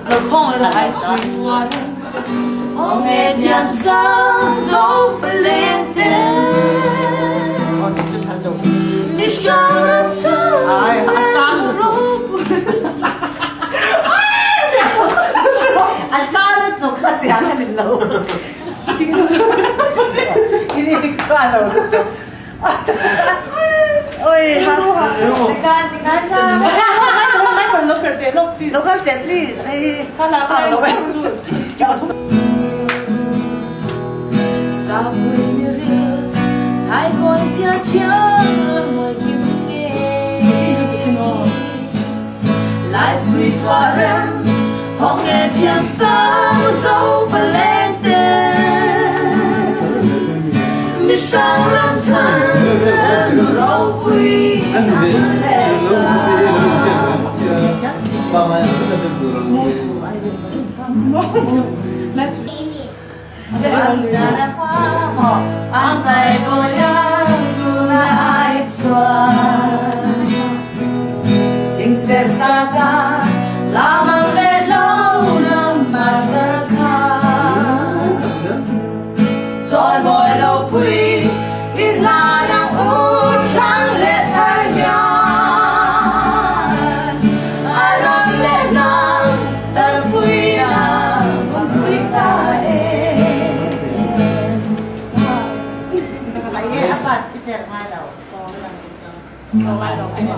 Lộc phong ở đây ông nghe nhạc sao dấu phải lên tên mi sao rắm chân lên rộp anh sao nó tụt ra tiếng anh lâu ini qua rồi ôi tinggal sao look at that please hey sao quê mi riêng thay con xia trắng là ngoài kim nghe lại suy qua rem hong nghe tiếng sao dấu phải lên tên mi sang rắm chân lu rau quy ăn lên Antara kamu andai goyang guna air cuan Ting sersaka lamang lelo lamar gerkan Rồi môi lâu quy ít là đang út trăng lệ thar nhàn Aram lệ nang tar quy nang văn quy ta apa di Malau Malau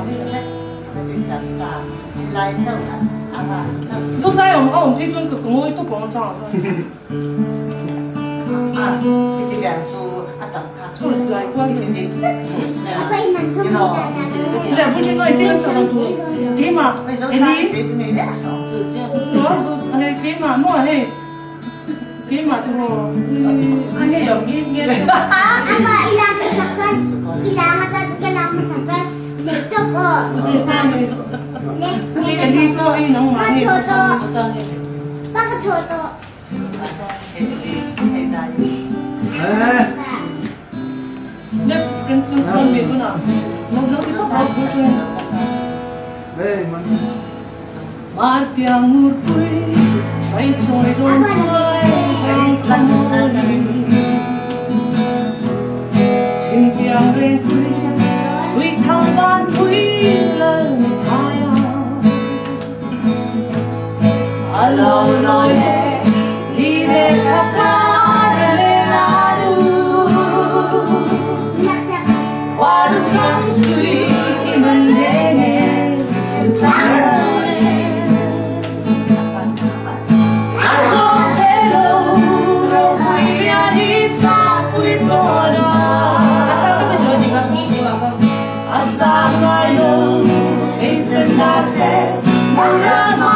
so sai我们可以做个公会都帮忙itu yang tu atau对，不知道这个什么多，给嘛，给你，我说给嘛，我嘿，给嘛的我，你有你。apa ilang masakan ilang masakan dito po Dito ini nang manis. bakit toto Nè, cái sân miền tôi nào, nó cái tóc học của tôi. Mà tiếng mưa quê, say trôi đôi vai, anh thân chim tiếng rền quê, suy thao ban quý lần thay alo nói đi về khắp cả đời lalu qua được sóng suy mình đến cinta aku hello đâu quý đi xa quý bono asal tu betul juga asal malu izin nafas marama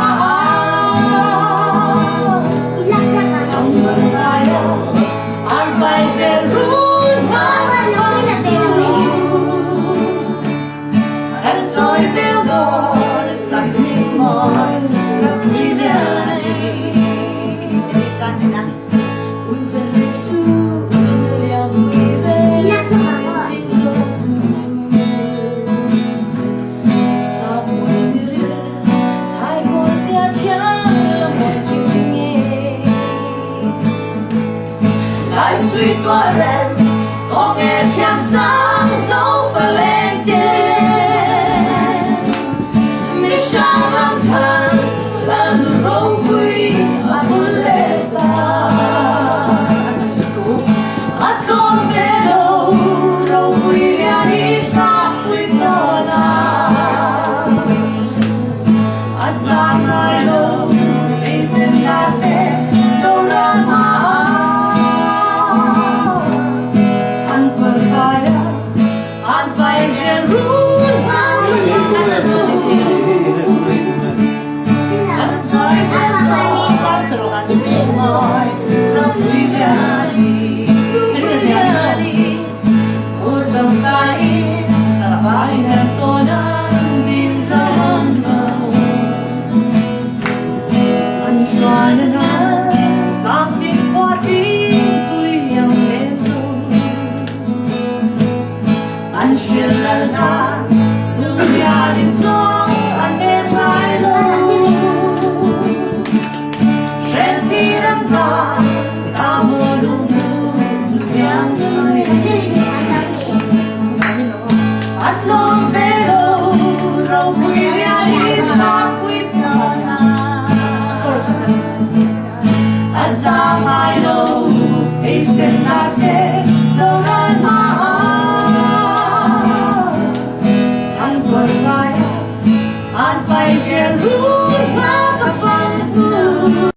Vai ser ruim, mas and so is el Lord, sacrimony, brilhante. Os Jesus, yang vive, lại suy tỏa rèm có nghe theo sáng dấu và lên đêm mi sang rắm chân là nụ râu quy mà muốn lên ta mắt con về đâu râu quy đi xa quy tờ nào xa ngay đâu đi xin cà phê đâu ra mà